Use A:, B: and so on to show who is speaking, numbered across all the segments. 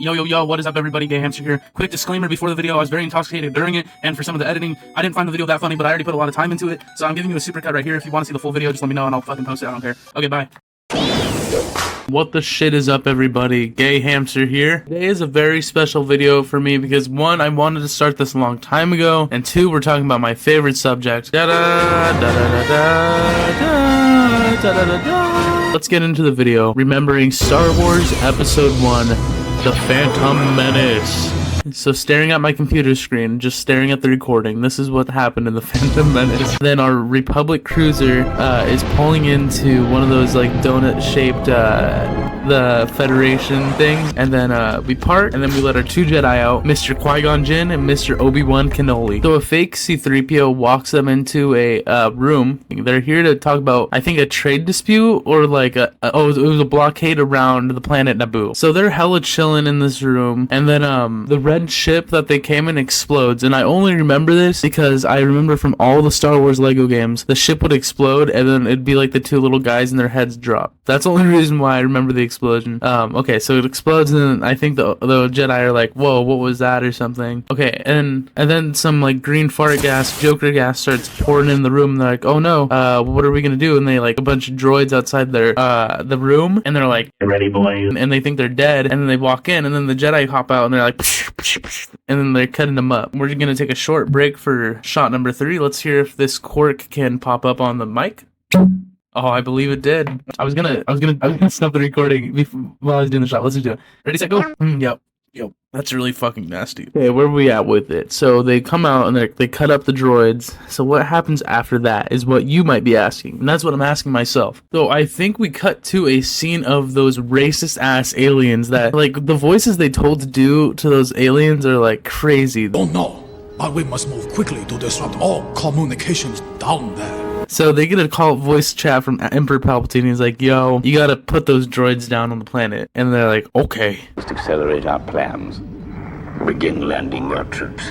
A: Yo, what is up everybody, Gay Hamster here. Quick disclaimer before the video, I was very intoxicated during it, and for some of the editing, I didn't find the video that funny, but I already put a lot of time into it, so I'm giving you a supercut right here. If you want to see the full video, just let me know and I'll fucking post it, I don't care. Okay, bye. What the shit is up everybody, Gay Hamster here. Today is a very special video for me because one, I wanted to start this a long time ago, and two, we're talking about my favorite subject. Let's get into the video, remembering Star Wars Episode 1, The Phantom Menace. So staring at my computer screen, just staring at the recording, this is what happened in The Phantom Menace. Then our Republic cruiser is pulling into one of those like donut-shaped the Federation things, and then we part, and then we let our two Jedi out, Mr. Qui-Gon Jinn and Mr. Obi-Wan Kenobi. So a fake C-3PO walks them into a room. They're here to talk about, I think, a trade dispute or like it was a blockade around the planet Naboo. So they're hella chilling in this room, and then the red ship that they came in explodes, and I only remember this because I remember from all the Star Wars Lego games, the ship would explode and then it'd be like the two little guys and their heads drop. That's the only reason why I remember the explosion. Okay, so it explodes, and then I think the Jedi are like, whoa, what was that or something. Okay, and then some like green fart gas, Joker gas, starts pouring in the room, and they're like, oh no, what are we gonna do? And they like a bunch of droids outside their the room, and they're like, ready boys, and they think they're dead, and then they walk in, and then the Jedi hop out and they're like, and then they're cutting them up. We're gonna take a short break for shot number 3. Let's hear if this cork can pop up on the mic. Oh, I believe it did. I was gonna stop the recording while I was doing the shot. Let's just do it. Ready, set, go. Yep. That's really fucking nasty. Okay, where are we at with it? So they come out and they cut up the droids. So what happens after that is what you might be asking. And that's what I'm asking myself. So I think we cut to a scene of those racist ass aliens that, like, the voices they told to do to those aliens are like crazy.
B: Oh no, but we must move quickly to disrupt all communications down there.
A: So they get a voice chat from Emperor Palpatine. He's like, yo, you gotta put those droids down on the planet. And they're like, okay.
C: Just accelerate our plans. Begin landing our troops.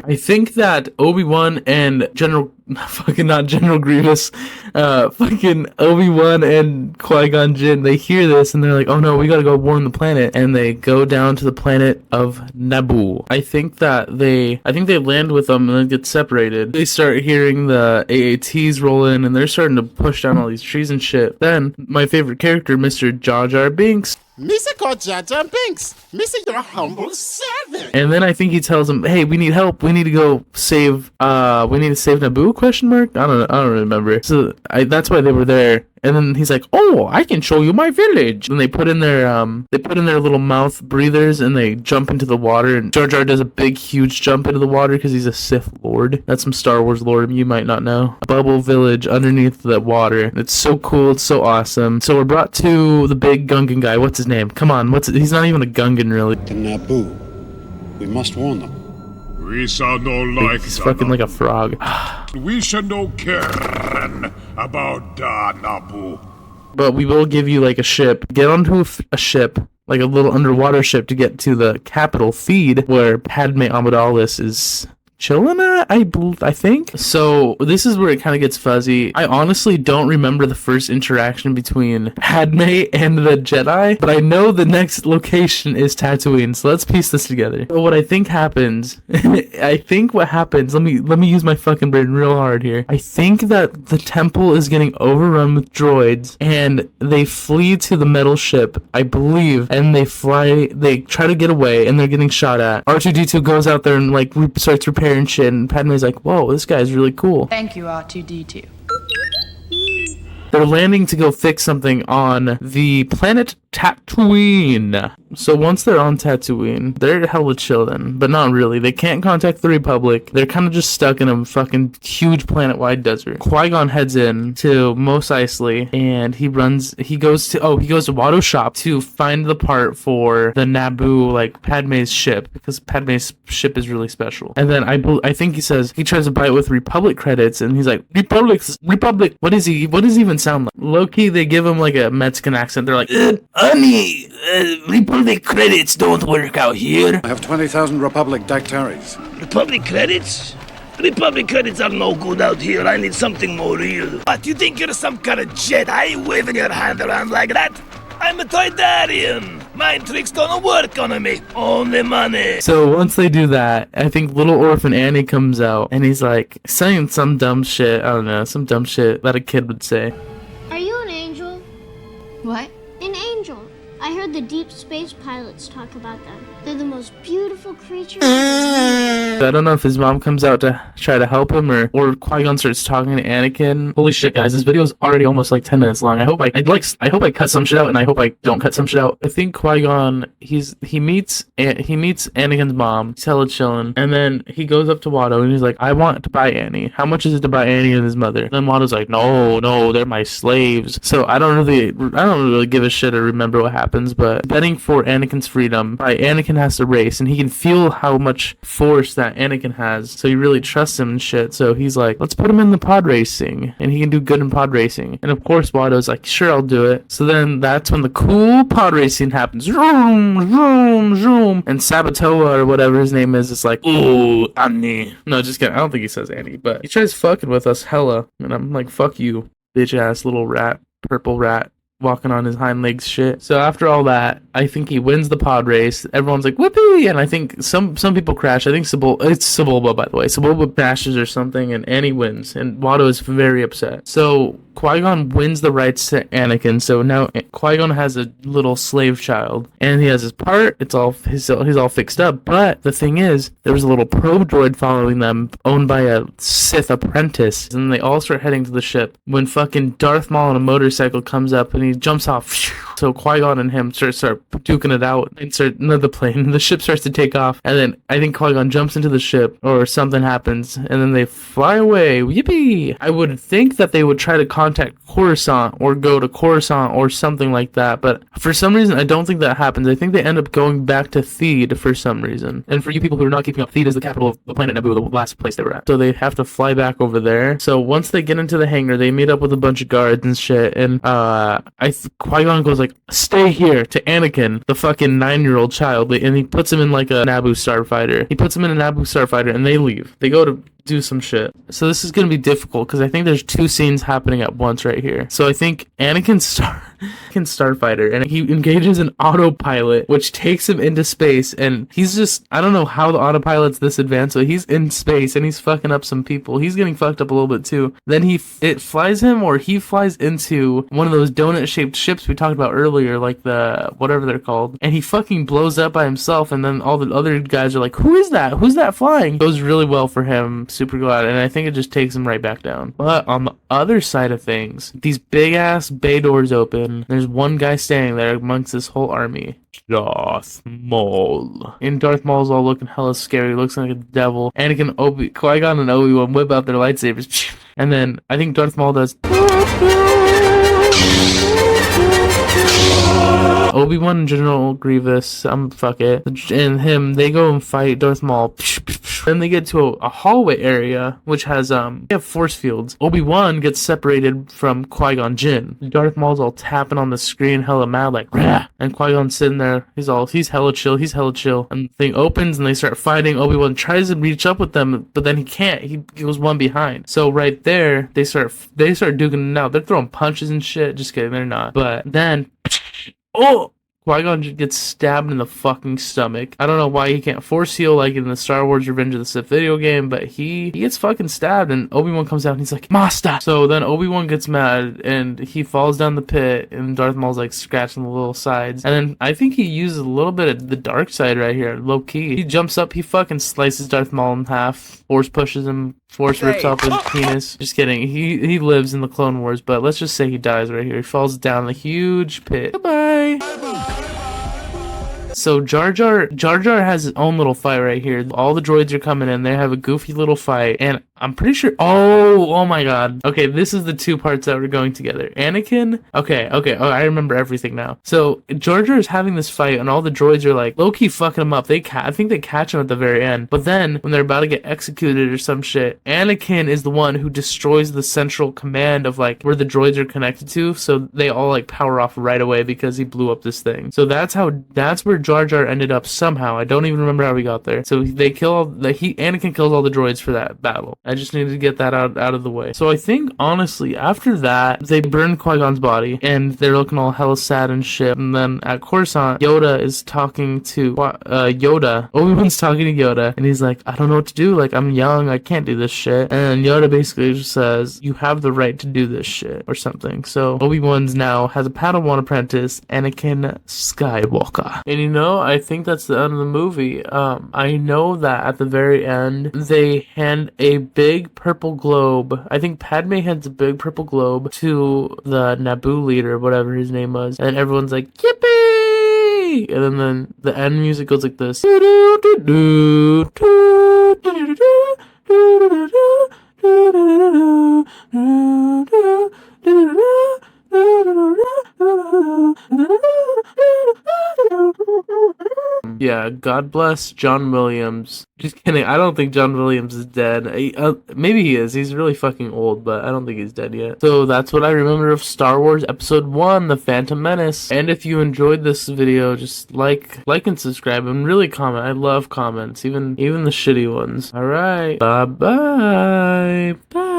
A: I think that Obi-Wan and not General Grievous, fucking Obi-Wan and Qui-Gon Jinn, they hear this and they're like, oh no, we gotta go warn the planet, and they go down to the planet of Naboo. I think they land with them and then get separated. They start hearing the AATs roll in, and they're starting to push down all these trees and shit. Then, my favorite character, Mr. Jar Jar Binks,
D: Mr. called Jar Jar Binks. Mr. Your humble servant.
A: and then I think he tells them, hey, we need help. We need to go save, we need to save Naboo, question mark? I don't remember. So that's why they were there. And then he's like, oh, I can show you my village. And they put in their little mouth breathers, and they jump into the water. And Jar Jar does a big, huge jump into the water because he's a Sith Lord. That's some Star Wars lore you might not know. A bubble village underneath the water. It's so cool. It's so awesome. So we're brought to the big Gungan guy. What's his name? Come on. He's not even a Gungan, really.
E: To Naboo. We must warn them.
F: We shall no like
A: He's fucking like a frog.
F: We shall no care about Naboo.
A: But we will give you like a ship. Get onto a ship, like a little underwater ship, to get to the capital Theed, where Padme Amidala is chilling at, I think. So this is where it kind of gets fuzzy. I honestly don't remember the first interaction between Padme and the Jedi, but I know the next location is Tatooine, so let's piece this together. So what I think happens, let me use my fucking brain real hard here. I think that the temple is getting overrun with droids, and they flee to the metal ship, I believe, and they try to get away, and they're getting shot at. R2-D2 goes out there and like starts repairing and shit, and Padme's like, whoa, this guy's really cool.
G: Thank you, R2-D2.
A: They're landing to go fix something on the planet Tatooine. So once they're on Tatooine, they're hella chillin', but not really. They can't contact the Republic. They're kind of just stuck in a fucking huge planet-wide desert. Qui-Gon heads in to Mos Eisley, and he goes to Watto's shop to find the part for the Naboo, like Padme's ship, because Padme's ship is really special. And then I think he tries to buy it with Republic credits, and he's like, Republic. What does he even sound like? Low-key, they give him like a Mexican accent. They're like,
H: honey, Republic credits don't work out here.
E: I have 20,000 Republic Dactaris.
H: Republic credits? Republic credits are no good out here. I need something more real. What, you think you're some kind of Jedi waving your hand around like that? I'm a Toydarian. Mind trick's gonna work on me. Only money.
A: So once they do that, I think little orphan Annie comes out and he's like saying some dumb shit. I don't know, some dumb shit that a kid would say.
G: Are you an angel?
I: What?
G: An angel. I heard the deep space pilots talk about them. They're the most beautiful creatures.
A: I don't know if his mom comes out to try to help him or Qui-Gon starts talking to Anakin. Holy shit, guys, this video is already almost like 10 minutes long. I hope I cut some shit out, and I hope I don't cut some shit out. I think Qui-Gon, he meets Anakin's mom. He's hella chilling, and then he goes up to Watto and he's like, I want to buy Annie. How much is it to buy Annie and his mother? And then Watto's like, no, they're my slaves. So I don't really give a shit or remember what happens, but betting for Anakin's freedom, Anakin has to race, and he can feel how much force that Anakin has, so he really trusts him and shit. So he's like, let's put him in the pod racing, and he can do good in pod racing. And of course Watto's like, sure, I'll do it. So then that's when the cool pod racing happens. Vroom, vroom, vroom. And Sabatoa, or whatever his name is like, ooh, Annie. No, just kidding. I don't think he says Annie, but he tries fucking with us hella, and I'm like, fuck you, bitch ass little rat, purple rat, walking on his hind legs shit. So after all that, I think he wins the pod race. Everyone's like, whoopee! And I think some people crash. I think it's Sebulba, by the way. Sebulba crashes or something, and Annie wins. And Watto is very upset. So Qui-Gon wins the rights to Anakin. So now Qui-Gon has a little slave child, and he has his part. He's all fixed up. But the thing is, there was a little probe droid following them, owned by a Sith apprentice. And they all start heading to the ship when fucking Darth Maul on a motorcycle comes up, and he jumps off. So Qui-Gon and him start duking it out, and the ship starts to take off, and then I think Qui-Gon jumps into the ship, or something happens, and then they fly away. Yippee! I would think that they would try to contact Coruscant, or go to Coruscant, or something like that, but for some reason I don't think that happens. I think they end up going back to Theed for some reason. And for you people who are not keeping up, Theed is the capital of the planet Naboo, the last place they were at. So they have to fly back over there. So once they get into the hangar, they meet up with a bunch of guards and shit, and Qui-Gon goes like, stay here, to Anakin, the fucking 9-year-old child, and he puts him in like a Naboo starfighter, and they leave. They go to do some shit. So this is gonna be difficult because I think there's two scenes happening at once right here. So I think Anakin's starfighter, and he engages an autopilot, which takes him into space, and he's just, I don't know how the autopilot's this advanced, but he's in space and he's fucking up some people. He's getting fucked up a little bit too. Then he flies into one of those donut shaped ships we talked about earlier, like the whatever they're called, and he fucking blows up by himself, and then all the other guys are like, who's that flying? Goes really well for him. Super glad, and I think it just takes him right back down. But on the other side of things, these big ass bay doors open. There's one guy standing there amongst this whole army. Darth Maul. And Darth Maul's all looking hella scary, looks like a devil. Anakin, Qui-Gon and Obi-Wan whip out their lightsabers. And then I think Darth Maul does Obi-Wan and General Grievous, fuck it, and him, they go and fight Darth Maul. Then they get to a hallway area, which has, they have force fields. Obi-Wan gets separated from Qui-Gon Jinn. Darth Maul's all tapping on the screen, hella mad, like, rah! And Qui-Gon's sitting there, he's hella chill. And the thing opens, and they start fighting. Obi-Wan tries to reach up with them, but then he can't. He goes one behind. So right there, they start duking it out. They're throwing punches and shit. Just kidding, they're not. But then, oh! Qui-Gon gets stabbed in the fucking stomach. I don't know why he can't force heal like in the Star Wars Revenge of the Sith video game, but he gets fucking stabbed, and Obi-Wan comes out and he's like, Master! So then Obi-Wan gets mad and he falls down the pit, and Darth Maul's like scratching the little sides. And then I think he uses a little bit of the dark side right here, low key. He jumps up, he fucking slices Darth Maul in half, force pushes him, force rips off his penis. Just kidding. He lives in the Clone Wars, but let's just say he dies right here. He falls down a huge pit. Goodbye! So Jar Jar has his own little fight right here. All the droids are coming in. They have a goofy little fight, and I'm pretty sure. Oh my god. Okay, this is the two parts that were going together. Anakin. Okay. Oh, I remember everything now. So Jar Jar is having this fight, and all the droids are like low key fucking him up. I think they catch him at the very end. But then when they're about to get executed or some shit, Anakin is the one who destroys the central command of like where the droids are connected to. So they all like power off right away because he blew up this thing. So that's where Jar Jar Jar ended up somehow. I don't even remember how we got there. So they kill all Anakin kills all the droids for that battle. I just needed to get that out of the way. So I think honestly after that they burn Qui-Gon's body and they're looking all hella sad and shit. And then at Coruscant, Yoda is talking to Obi-Wan's talking to Yoda, and he's like, I don't know what to do. Like, I'm young, I can't do this shit. And Yoda basically just says, you have the right to do this shit or something. So Obi-Wan's now has a Padawan apprentice, Anakin Skywalker. And you know, I think that's the end of the movie. I know that at the very end they hand a big purple globe. I think Padme hands a big purple globe to the Naboo leader, whatever his name was, and everyone's like, yippee! And then the end music goes like this. Yeah, God bless John Williams. Just kidding. I don't think John Williams is dead. Maybe he is. He's really fucking old, but I don't think he's dead yet. So that's what I remember of Star Wars Episode 1, The Phantom Menace. And if you enjoyed this video, just like and subscribe and really comment. I love comments, even the shitty ones. Alright. Bye-bye. Bye.